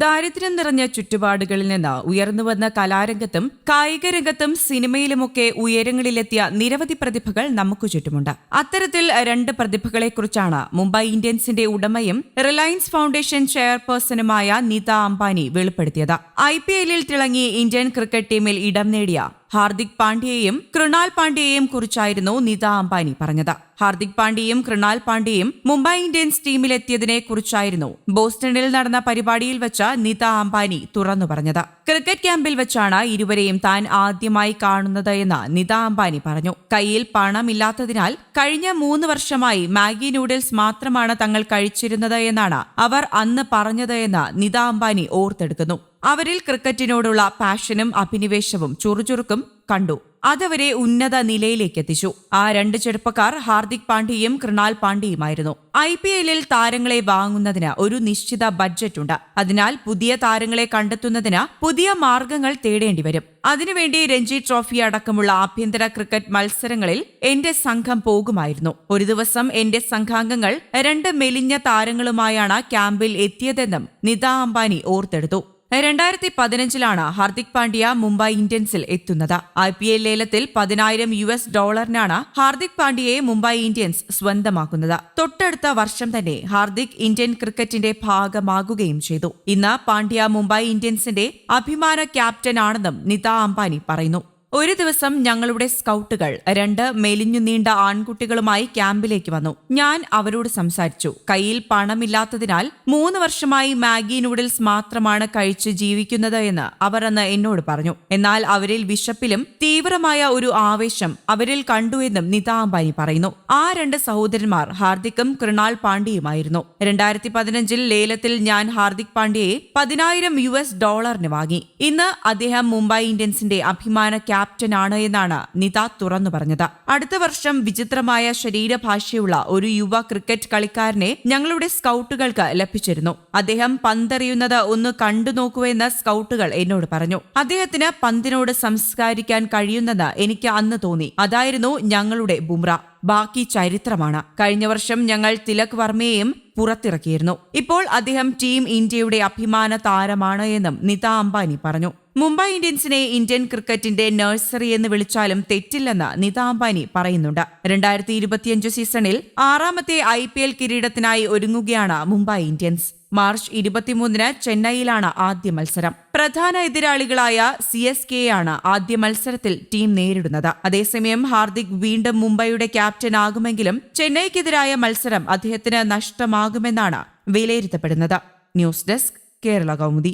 ദാരിദ്ര്യം നിറഞ്ഞ ചുറ്റുപാടുകളിൽ നിന്ന് ഉയർന്നുവന്ന കലാരംഗത്തും കായിക രംഗത്തും സിനിമയിലുമൊക്കെ ഉയരങ്ങളിലെത്തിയ നിരവധി പ്രതിഭകൾ നമുക്ക് ചുറ്റുമുണ്ട്. അത്തരത്തിൽ രണ്ട് പ്രതിഭകളെക്കുറിച്ചാണ് മുംബൈ ഇന്ത്യൻസിന്റെ ഉടമയും റിലയൻസ് ഫൗണ്ടേഷൻ ചെയർപേഴ്സണുമായ നിത അംബാനി വെളിപ്പെടുത്തിയത്. IPL-ൽ തിളങ്ങി ഇന്ത്യൻ ക്രിക്കറ്റ് ടീമിൽ ഇടം നേടിയ ഹാർദിക് പാണ്ഡ്യയെയും കൃണാൽ പാണ്ഡ്യയെയും കുറിച്ചായിരുന്നു നിത അംബാനി പറഞ്ഞത്. ഹാർദിക് പാണ്ഡ്യയും കൃണാൽ പാണ്ഡ്യയും മുംബൈ ഇന്ത്യൻസ് ടീമിലെത്തിയതിനെ കുറിച്ചായിരുന്നു ബോസ്റ്റണിൽ നടന്ന പരിപാടിയിൽ വെച്ച് നിത അംബാനി തുറന്നു പറഞ്ഞത്. ക്രിക്കറ്റ് ക്യാമ്പിൽ വെച്ചാണ് ഇരുവരെയും താൻ ആദ്യമായി കാണുന്നത് എന്ന് നിത അംബാനി പറഞ്ഞു. കയ്യിൽ പണമില്ലാത്തതിനാൽ കഴിഞ്ഞ 3 വർഷമായി മാഗി നൂഡിൽസ് മാത്രമാണ് തങ്ങൾ കഴിച്ചിരുന്നത് എന്നാണ് അവർ അന്ന് പറഞ്ഞത് എന്ന് നിത അംബാനി ഓർത്തെടുക്കുന്നു. അവരിൽ ക്രിക്കറ്റിനോടുള്ള പാഷനും അഭിനിവേശവും ചുറുചുറുക്കും കണ്ടു. അതവരെ ഉന്നത നിലയിലേക്ക് എത്തിച്ചു. ആ രണ്ട് ചെറുപ്പക്കാർ ഹാർദിക് പാണ്ഡ്യയും കൃണാൽ പാണ്ഡ്യയുമായിരുന്നു. IPL-ൽ താരങ്ങളെ വാങ്ങുന്നതിന് ഒരു നിശ്ചിത ബഡ്ജറ്റുണ്ട്. അതിനാൽ പുതിയ താരങ്ങളെ കണ്ടെത്തുന്നതിന് പുതിയ മാർഗങ്ങൾ തേടേണ്ടി വരും. അതിനുവേണ്ടി രഞ്ജി ട്രോഫി അടക്കമുള്ള ആഭ്യന്തര ക്രിക്കറ്റ് മത്സരങ്ങളിൽ എന്റെ സംഘം പോകുമായിരുന്നു. ഒരു ദിവസം എന്റെ സംഘാംഗങ്ങൾ 2 മെലിഞ്ഞ താരങ്ങളുമായാണ് ക്യാമ്പിൽ എത്തിയതെന്നും നിത അംബാനി ഓർത്തെടുത്തു. 2015-ലാണ് ഹാർദിക് പാണ്ഡ്യ മുംബൈ ഇന്ത്യൻസിൽ എത്തുന്നത്. IPL ലേലത്തിൽ $10,000 ഹാർദിക് പാണ്ഡ്യയെ മുംബൈ ഇന്ത്യൻസ് സ്വന്തമാക്കുന്നത്. തൊട്ടടുത്ത വർഷം തന്നെ ഹാർദിക് ഇന്ത്യൻ ക്രിക്കറ്റിന്റെ ഭാഗമാകുകയും ചെയ്തു. ഇന്ന് പാണ്ഡ്യ മുംബൈ ഇന്ത്യൻസിന്റെ അഭിമാന ക്യാപ്റ്റനാണെന്നും നിത അംബാനി പറയുന്നു. ഒരു ദിവസം ഞങ്ങളുടെ സ്കൗട്ടുകൾ 2 മെലിഞ്ഞു നീണ്ട ആൺകുട്ടികളുമായി ക്യാമ്പിലേക്ക് വന്നു. ഞാൻ അവരോട് സംസാരിച്ചു. കയ്യിൽ പണമില്ലാത്തതിനാൽ 3 വർഷമായി മാഗി നൂഡിൽസ് മാത്രമാണ് കഴിച്ച് ജീവിക്കുന്നത് എന്ന് അവർ അന്ന് എന്നോട് പറഞ്ഞു. എന്നാൽ അവരിൽ വിശപ്പിലും തീവ്രമായ ഒരു ആവേശം അവരിൽ കണ്ടു എന്നും നിത അംബാനി പറയുന്നു. ആ 2 സഹോദരന്മാർ ഹാർദിക്കും കൃണാൽ പാണ്ഡ്യയുമായിരുന്നു. 2015-ൽ ലേലത്തിൽ ഞാൻ ഹാർദിക് പാണ്ഡ്യയെ $10,000 വാങ്ങി. ഇന്ന് അദ്ദേഹം മുംബൈ ഇന്ത്യൻസിന്റെ അഭിമാന ക്യാപ്റ്റനാണ് എന്നാണ് നിത തുറന്നു പറഞ്ഞത്. അടുത്ത വർഷം വിചിത്രമായ ശരീരഭാഷയുള്ള ഒരു യുവ ക്രിക്കറ്റ് കളിക്കാരനെ ഞങ്ങളുടെ സ്കൗട്ടുകൾക്ക് ലഭിച്ചിരുന്നു. അദ്ദേഹം പന്തെറിയുന്നത് ഒന്ന് കണ്ടു നോക്കുവെന്ന് സ്കൗട്ടുകൾ എന്നോട് പറഞ്ഞു. അദ്ദേഹത്തിന് പന്തിനോട് സംസ്കരിക്കാൻ കഴിയുന്നെന്ന് എനിക്ക് അന്ന് തോന്നി. അതായിരുന്നു ഞങ്ങളുടെ ബുംറ. ബാക്കി ചരിത്രമാണ്. കഴിഞ്ഞ വർഷം ഞങ്ങൾ തിലക് വർമ്മയെയും പുറത്തിറക്കിയിരുന്നു. ഇപ്പോൾ അദ്ദേഹം ടീം ഇന്ത്യയുടെ അഭിമാന താരമാണ് എന്നും നിത അംബാനി പറഞ്ഞു. മുംബൈ ഇന്ത്യൻസിനെ ഇന്ത്യൻ ക്രിക്കറ്റിന്റെ നഴ്സറി എന്ന് വിളിച്ചാലും തെറ്റില്ലെന്ന് നിത അംബാനി പറയുന്നുണ്ട്. 2025 സീസണിൽ 6ാമത്തെ IPL കിരീടത്തിനായി ഒരുങ്ങുകയാണ് മുംബൈ ഇന്ത്യൻസ്. മാർച്ച് 23-ന് ചെന്നൈയിലാണ് ആദ്യ മത്സരം. പ്രധാന എതിരാളികളായ CSKയാണ് ആദ്യ മത്സരത്തിൽ ടീം നേരിടുന്നത്. അതേസമയം ഹാർദിക് വീണ്ടും മുംബൈയുടെ ക്യാപ്റ്റൻ ആകുമെങ്കിലും ചെന്നൈക്കെതിരായ മത്സരം അദ്ദേഹത്തിന് നഷ്ടമാകുമെന്നാണ് വിലയിരുത്തപ്പെടുന്നത്. News desk, Kerala Kaumudi.